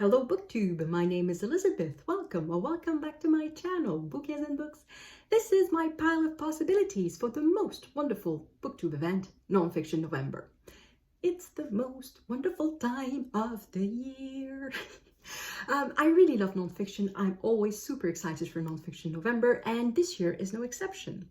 Hello BookTube, my name is Elizabeth. Welcome or welcome back to my channel, Bookies and Books. This is my pile of possibilities for the most wonderful BookTube event, Nonfiction November. It's the most wonderful time of the year. I really love nonfiction. I'm always super excited for Nonfiction November, and this year is no exception.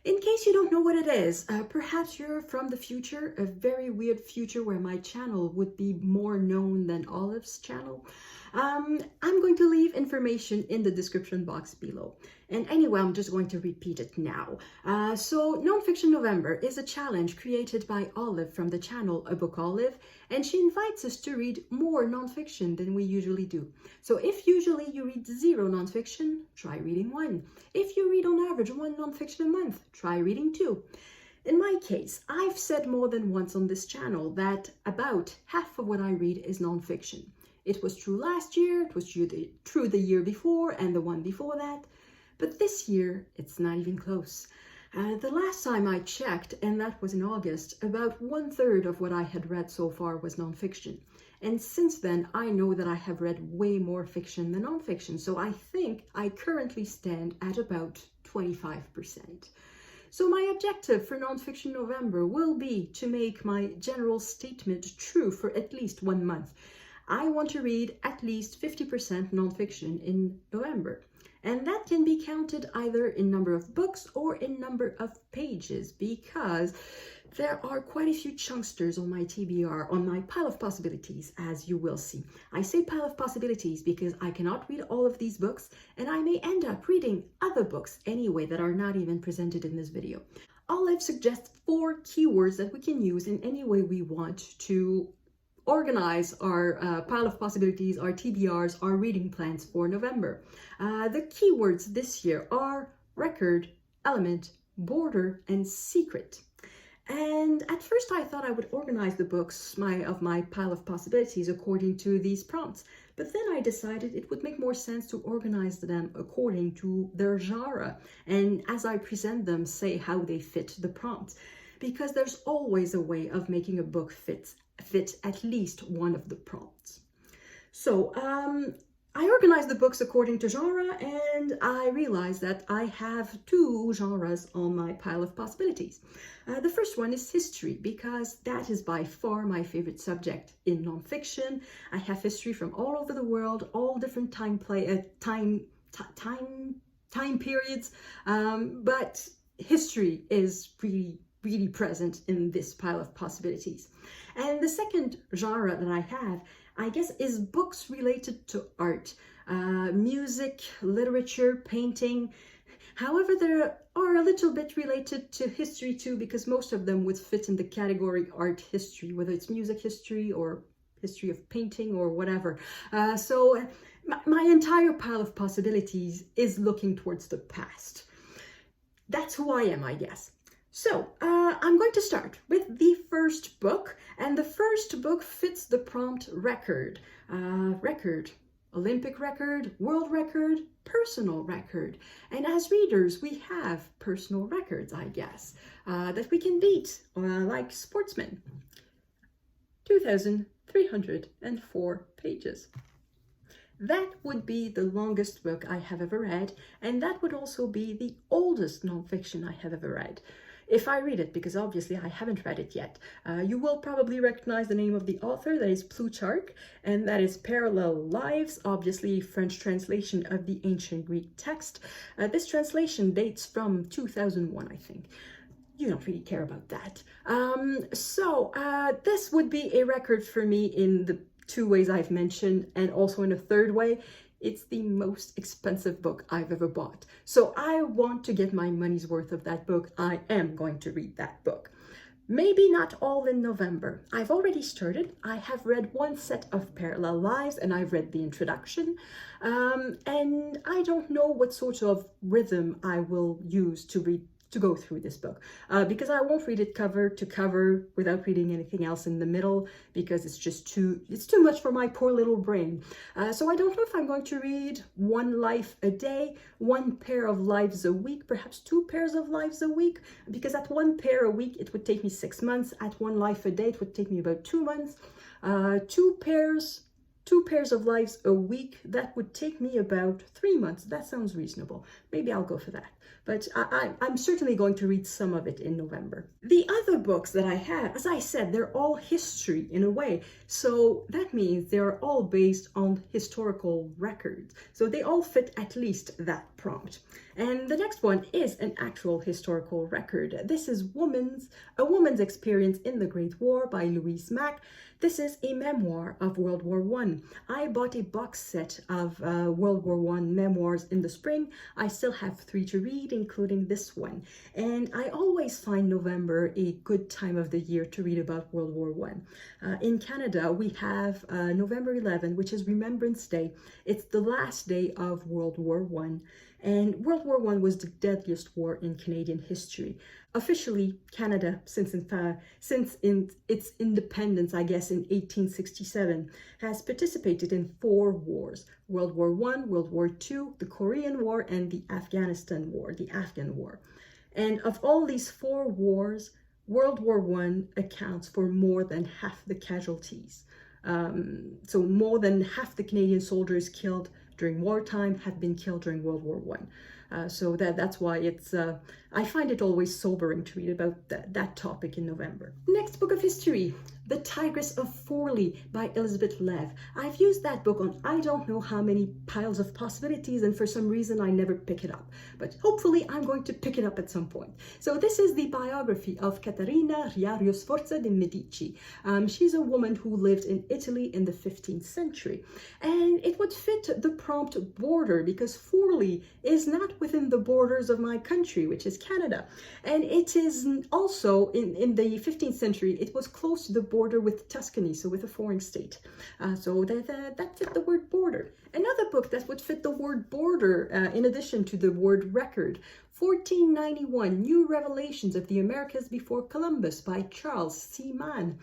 In case you don't know what it is, perhaps you're from the future, a very weird future where my channel would be more known than Olive's channel. I'm going to leave information in the description box below. And anyway, I'm just going to repeat it now. So Nonfiction November is a challenge created by Olive from the channel A Book Olive, and she invites us to read more nonfiction than we usually do. So if usually you read 0 nonfiction, try reading 1. If you read on average 1 nonfiction a month, try reading 2. In my case, I've said more than once on this channel that about half of what I read is nonfiction. It was true last year, it was true the year before, and the one before that. But this year, it's not even close. The last time I checked, and that was in August, about 1/3 of what I had read so far was nonfiction. And since then, I know that I have read way more fiction than nonfiction. So I think I currently stand at about 25%. So my objective for Nonfiction November will be to make my general statement true for at least 1 month. I want to read at least 50% nonfiction in November. And that can be counted either in number of books or in number of pages, because there are quite a few chunksters on my TBR, on my pile of possibilities, as you will see. I say pile of possibilities because I cannot read all of these books, and I may end up reading other books anyway that are not even presented in this video. Olive suggests 4 keywords that we can use in any way we want to organize our pile of possibilities, our TBRs, our reading plans for November. The keywords this year are record, element, border, and secret. And at first I thought I would organize the books of my pile of possibilities according to these prompts. But then I decided it would make more sense to organize them according to their genre. And as I present them, say how they fit the prompts. Because there's always a way of making a book fit at least one of the prompts. So I organized the books according to genre, and I realized that I have 2 genres on my pile of possibilities. The first one is history, because that is by far my favorite subject in nonfiction. I have history from all over the world, all different time periods, but history is really present in this pile of possibilities. And the second genre that I have, I guess, is books related to art, music, literature, painting. However, they are a little bit related to history too, because most of them would fit in the category art history, whether it's music history or history of painting or whatever. So my entire pile of possibilities is looking towards the past. That's who I am, I guess. So I'm going to start with the first book, and the first book fits the prompt record. Record, Olympic record, world record, personal record. And as readers, we have personal records, I guess, that we can beat, like sportsmen. 2,304 pages. That would be the longest book I have ever read, and that would also be the oldest nonfiction I have ever read. If I read it, because obviously I haven't read it yet. You will probably recognize the name of the author, that is Plutarch, and that is Parallel Lives, obviously French translation of the ancient Greek text. This translation dates from 2001, I think. You don't really care about that. This would be a record for me in the 2 ways I've mentioned, and also in a third way. It's the most expensive book I've ever bought. So I want to get my money's worth of that book. I am going to read that book. Maybe not all in November. I've already started. I have read 1 set of Parallel Lives, and I've read the introduction. And I don't know what sort of rhythm I will use to go through this book, because I won't read it cover to cover without reading anything else in the middle, because it's too much for my poor little brain. So I don't know if I'm going to read 1 life a day, 1 pair of lives a week, perhaps 2 pairs of lives a week, because at 1 pair a week it would take me 6 months. At 1 life a day it would take me about 2 months. 2 pairs 2 pairs of lives a week, that would take me about 3 months. That sounds reasonable. Maybe I'll go for that. But I'm certainly going to read some of it in November. The other books that I have, as I said, they're all history in a way. So that means they're all based on historical records. So they all fit at least that prompt. And the next one is an actual historical record. This is A Woman's Experience in the Great War by Louise Mack. This is a memoir of World War I. I bought a box set of World War I memoirs in the spring. I still have 3 to read, including this one. And I always find November a good time of the year to read about World War I. In Canada, we have November 11, which is Remembrance Day. It's the last day of World War I. And World War I was the deadliest war in Canadian history. Officially, Canada, since its independence, I guess, in 1867, has participated in 4 wars: World War I, World War II, the Korean War, and the Afghanistan War, the Afghan War. And of all these 4 wars, World War I accounts for more than half the casualties. So more than half the Canadian soldiers killed during wartime have been killed during World War I. So that's why it's I find it always sobering to read about that topic in November. Next book of history, The Tigress of Forli by Elizabeth Lev. I've used that book on I don't know how many piles of possibilities, and for some reason I never pick it up. But hopefully I'm going to pick it up at some point. So this is the biography of Caterina Riario Sforza de' Medici. She's a woman who lived in Italy in the 15th century. And it would fit the prompt border because Forli is not within the borders of my country, which is Canada. And it is also, in the 15th century, it was close to the border with Tuscany, so with a foreign state. So that fit the word border. Another book that would fit the word border, in addition to the word record, 1491, New Revelations of the Americas Before Columbus by Charles C. Mann.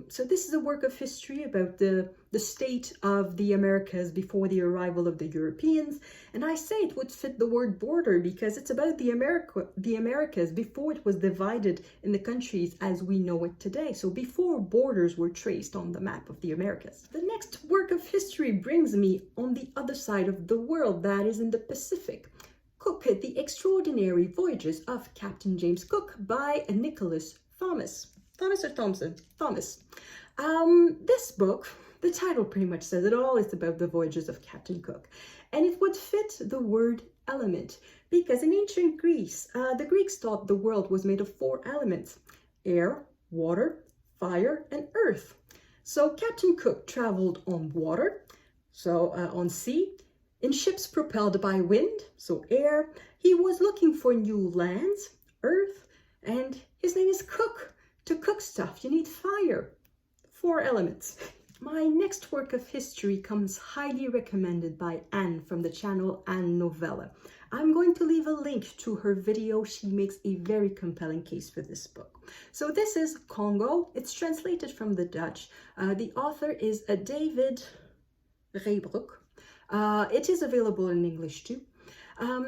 So this is a work of history about the state of the Americas before the arrival of the Europeans. And I say it would fit the word border because it's about the Americas before it was divided in the countries as we know it today. So before borders were traced on the map of the Americas. The next work of history brings me on the other side of the world, that is in the Pacific. Cook, The Extraordinary Voyages of Captain James Cook by Nicholas Thomas. Thomas or Thompson? Thomas. This book, the title pretty much says it all. It's about the voyages of Captain Cook. And it would fit the word element because in ancient Greece, the Greeks thought the world was made of 4 elements: air, water, fire, and earth. So Captain Cook traveled on water, so on sea, in ships propelled by wind, so air. He was looking for new lands, earth, and his name is Cook. To cook stuff, you need fire. 4 elements. My next work of history comes highly recommended by Anne from the channel Anne Novella. I'm going to leave a link to her video. She makes a very compelling case for this book. So this is Congo. It's translated from the Dutch. The author is David Reybrouck. It is available in English too.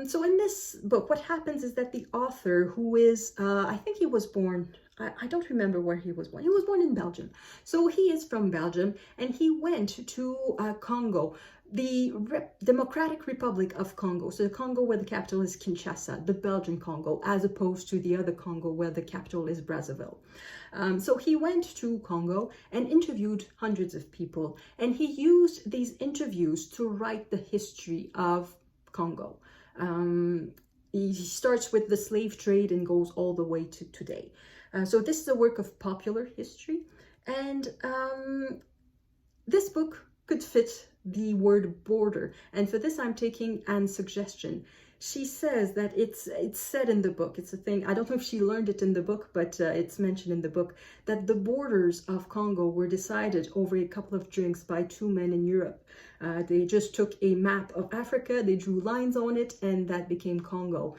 So in this book, what happens is that the author, who is, I think he was born, I don't remember where he was born. He was born in Belgium. So he is from Belgium, and he went to Congo, the Democratic Republic of Congo. So the Congo where the capital is Kinshasa, the Belgian Congo, as opposed to the other Congo where the capital is Brazzaville. So he went to Congo and interviewed hundreds of people, and he used these interviews to write the history of Congo. He starts with the slave trade and goes all the way to today. So this is a work of popular history, and this book could fit the word border. And for this, I'm taking Anne's suggestion. She says that it's said in the book, it's a thing, I don't know if she learned it in the book, but it's mentioned in the book, that the borders of Congo were decided over a couple of drinks by 2 men in Europe. They just took a map of Africa, they drew lines on it, and that became Congo,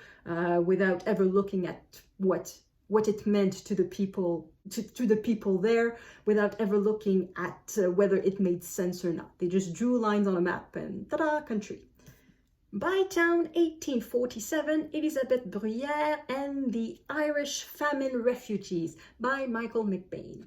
without ever looking at what it meant to the people, to the people there, without ever looking at whether it made sense or not. They just drew lines on a map and ta-da, country. Bytown, 1847, Elizabeth Bruyère and the Irish Famine Refugees by Michael McBane.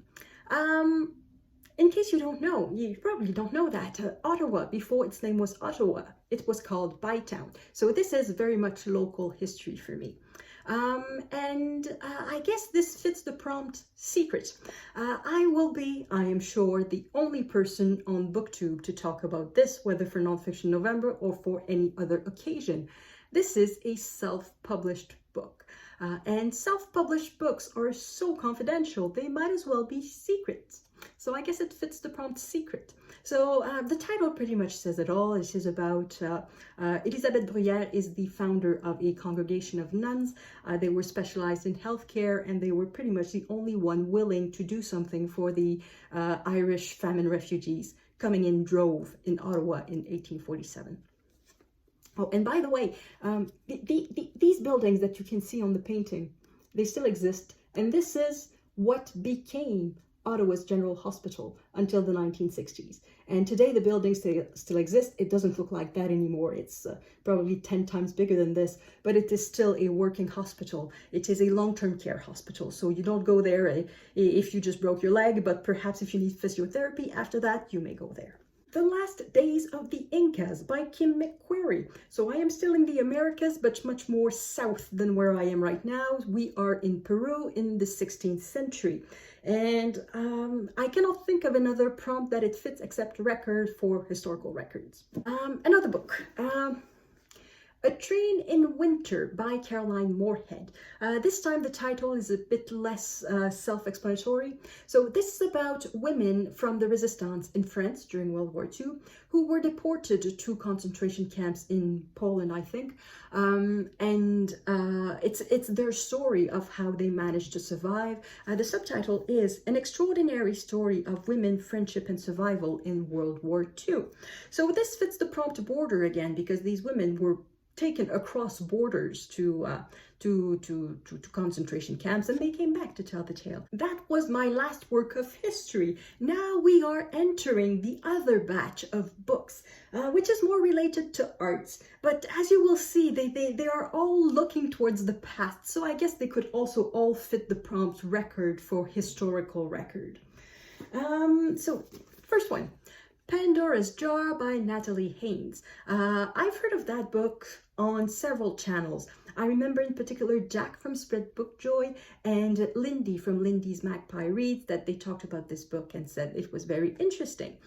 In case you don't know, you probably don't know that Ottawa, before its name was Ottawa, it was called Bytown. So this is very much local history for me. I guess this fits the prompt secret. I will be, I am sure, the only person on BookTube to talk about this, whether for Nonfiction November or for any other occasion. This is a self-published book. And self-published books are so confidential, they might as well be secret. So I guess it fits the prompt secret. So the title pretty much says it all. It is about Elisabeth Bruyère is the founder of a congregation of nuns. They were specialized in healthcare, and they were pretty much the only one willing to do something for the Irish famine refugees coming in drove in Ottawa in 1847. Oh, and by the way, these buildings that you can see on the painting, they still exist. And this is what became Ottawa's General Hospital until the 1960s. And today the buildings still exist. It doesn't look like that anymore. It's probably 10 times bigger than this, but it is still a working hospital. It is a long-term care hospital. So you don't go there if you just broke your leg, but perhaps if you need physiotherapy after that, you may go there. The Last Days of the Incas by MacQuarrie. So I am still in the Americas, but much more south than where I am right now. We are in Peru in the 16th century. And I cannot think of another prompt that it fits except record for historical records. Another book. A Train in Winter by Caroline Moorehead. This time the title is a bit less self-explanatory. So this is about women from the resistance in France during World War II who were deported to concentration camps in Poland, I think. It's their story of how they managed to survive. The subtitle is An Extraordinary Story of Women, Friendship and Survival in World War II. So this fits the prompt border again, because these women were taken across borders to concentration camps, and they came back to tell the tale. That was my last work of history. Now we are entering the other batch of books, which is more related to arts. But as you will see, they are all looking towards the past. So I guess they could also all fit the prompt record for historical record. So first one. Pandora's Jar by Nathalie Haynes. I've heard of that book on several channels. I remember in particular Jack from Spread Book Joy and Lindy from Lindy's Magpie Reads, that they talked about this book and said it was very interesting.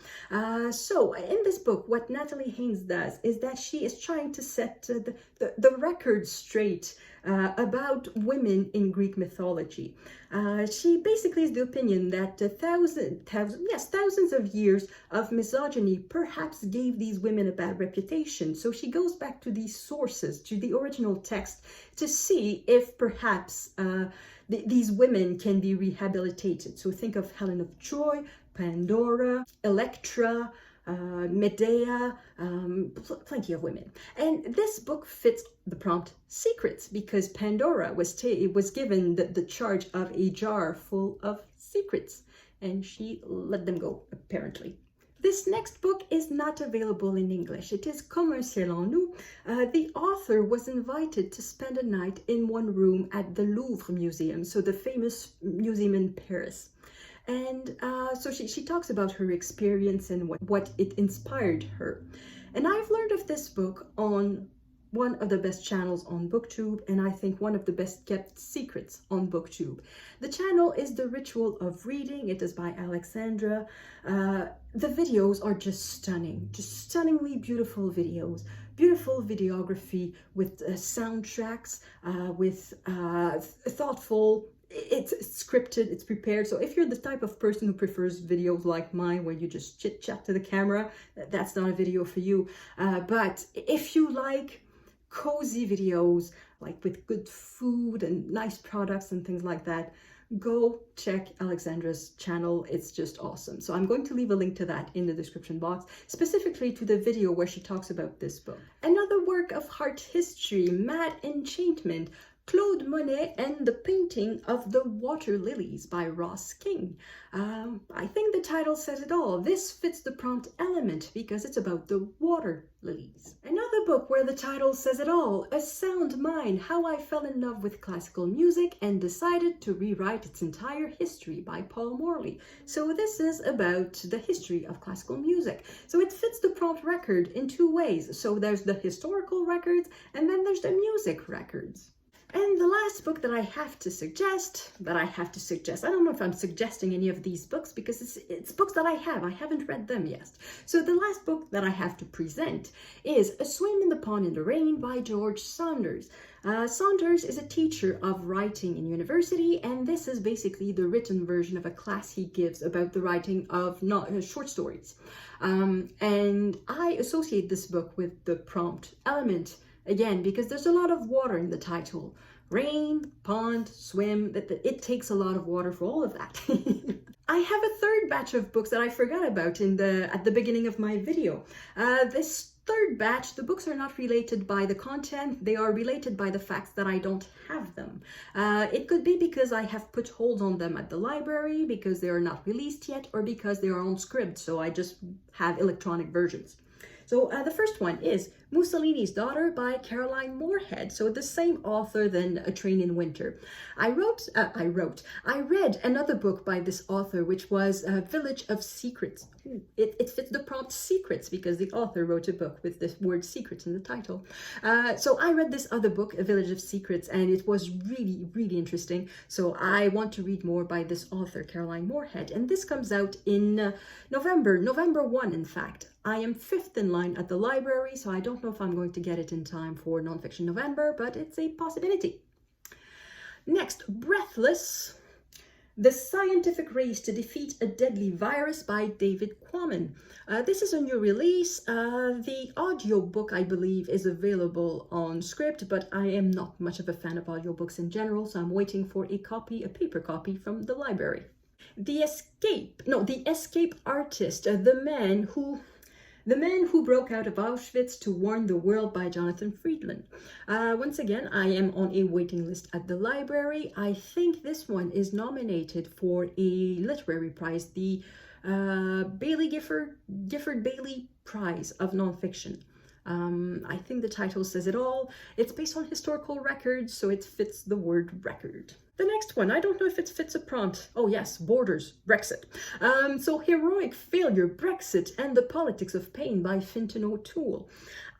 So in this book, what Nathalie Haynes does is that she is trying to set the record straight about women in Greek mythology. She basically is the opinion that thousands of years of misogyny perhaps gave these women a bad reputation. So she goes back to these sources, to the original text, to see if perhaps these women can be rehabilitated. So think of Helen of Troy, Pandora, Electra, Medea, plenty of women. And this book fits the prompt secrets, because Pandora was given the charge of a jar full of secrets, and she let them go, apparently. This next book is not available in English. It is Comme, ciel, nous. The author was invited to spend a night in one room at the Louvre Museum, so the famous museum in Paris. And so she talks about her experience and what it inspired her. And I've learned of this book on one of the best channels on BookTube, and I think one of the best kept secrets on BookTube. The channel is The Ritual of Reading. It is by Alexandra. The videos are just stunning, just stunningly beautiful videos. Beautiful videography with soundtracks, with thoughtful. It's scripted, it's prepared. So if you're the type of person who prefers videos like mine, where you just chit chat to the camera, that's not a video for you. But if you like cozy videos, like with good food and nice products and things like that, go check Alexandra's channel. It's just awesome. So I'm going to leave a link to that in the description box, specifically to the video where she talks about this book. Another work of heart history, Mad Enchantment Claude Monet and the Painting of the Water Lilies by Ross King. I think the title says it all. This fits the prompt element because it's about the water lilies. Another book where the title says it all, A Sound Mind, How I Fell in Love with Classical Music and Decided to Rewrite Its Entire History by Paul Morley. So this is about the history of classical music. So it fits the prompt record in two ways. So there's the historical records and then there's the music records. And the last book that I have to suggest, I don't know if I'm suggesting any of these books because it's books that I haven't read them yet. So the last book that I have to present is A Swim in the Pond in the Rain by George Saunders. Saunders is a teacher of writing in university, and this is basically the written version of a class he gives about the writing of short stories. And I associate this book with the prompt element, again, because there's a lot of water in the title. Rain, pond, swim, it takes a lot of water for all of that. I have a third batch of books that I forgot about at the beginning of my video. This third batch, the books are not related by the content, they are related by the facts that I don't have them. It could be because I have put hold on them at the library, because they are not released yet, or because they are on script, so I just have electronic versions. So the first one is Mussolini's Daughter by Caroline Moorehead. So the same author than A Train in Winter. I read another book by this author, which was Village of Secrets. It fits the prompt secrets because the author wrote a book with the word secrets in the title. So I read this other book, A Village of Secrets, and it was really, really interesting. So I want to read more by this author, Caroline Moorehead. And this comes out in November 1, in fact. I am 5th in line at the library, so I don't know if I'm going to get it in time for Nonfiction November, but it's a possibility. Next, Breathless, The Scientific Race to Defeat a Deadly Virus by David Quammen. This is a new release. The audiobook, I believe, is available on script, but I am not much of a fan of audiobooks in general, so I'm waiting for a paper copy from the library. The Escape Artist, the man who broke out of Auschwitz to warn the world by Jonathan Freedland. Once again, I am on a waiting list at the library. I think this one is nominated for a literary prize, the Gifford Bailey Prize of Nonfiction. I think the title says it all. It's based on historical records, so it fits the word record. The next one, I don't know if it fits a prompt. Oh yes, Borders, Brexit. So Heroic Failure, Brexit and the Politics of Pain by Fintan O'Toole.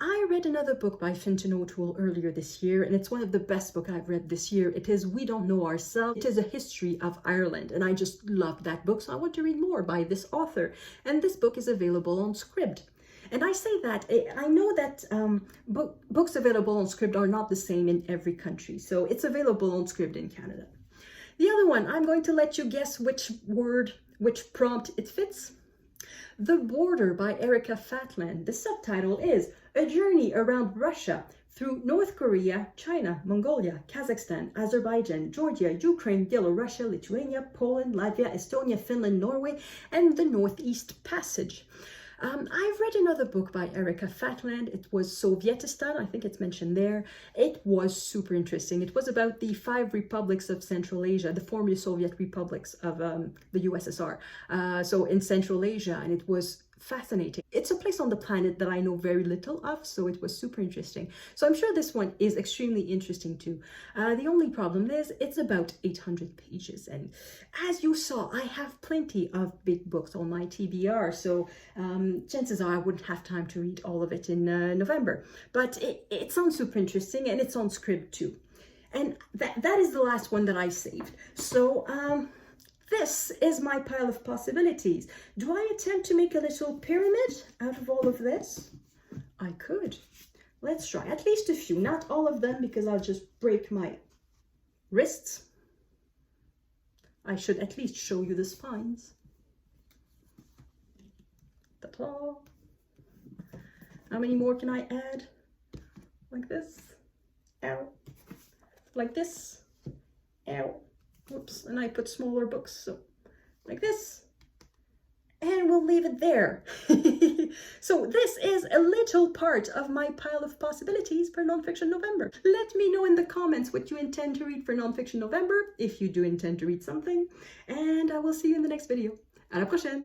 I read another book by Fintan O'Toole earlier this year, and it's one of the best books I've read this year. It is We Don't Know Ourselves. It is a history of Ireland, and I just loved that book, so I want to read more by this author. And this book is available on Scribd. And I say that, I know that books available on Scribd are not the same in every country, so it's available on Scribd in Canada. The other one, I'm going to let you guess which prompt it fits. The Border by Erica Fatland. The subtitle is A Journey Around Russia through North Korea, China, Mongolia, Kazakhstan, Azerbaijan, Georgia, Ukraine, Belarus, Lithuania, Poland, Latvia, Estonia, Finland, Norway, and the Northeast Passage. I've read another book by Erica Fatland. It was Sovietistan, I think it's mentioned there. It was super interesting. It was about the 5 republics of Central Asia, the former Soviet republics of the USSR. So in Central Asia, and it was fascinating. It's a place on the planet that I know very little of, so it was super interesting. So I'm sure this one is extremely interesting too. The only problem is it's about 800 pages, and as you saw, I have plenty of big books on my TBR, so chances are I wouldn't have time to read all of it in November. But it sounds super interesting, and it's on Scribd too. And that is the last one that I saved. So this is my pile of possibilities. Do I attempt to make a little pyramid out of all of this? I could. Let's try at least a few, not all of them because I'll just break my wrists. I should at least show you the spines. Ta-ta. How many more can I add? Like this. Ow. Like this. Ow. Whoops, and I put smaller books, so like this, and we'll leave it there. So this is a little part of my pile of possibilities for Nonfiction November. Let me know in the comments what you intend to read for Nonfiction November, if you do intend to read something, and I will see you in the next video. À la prochaine!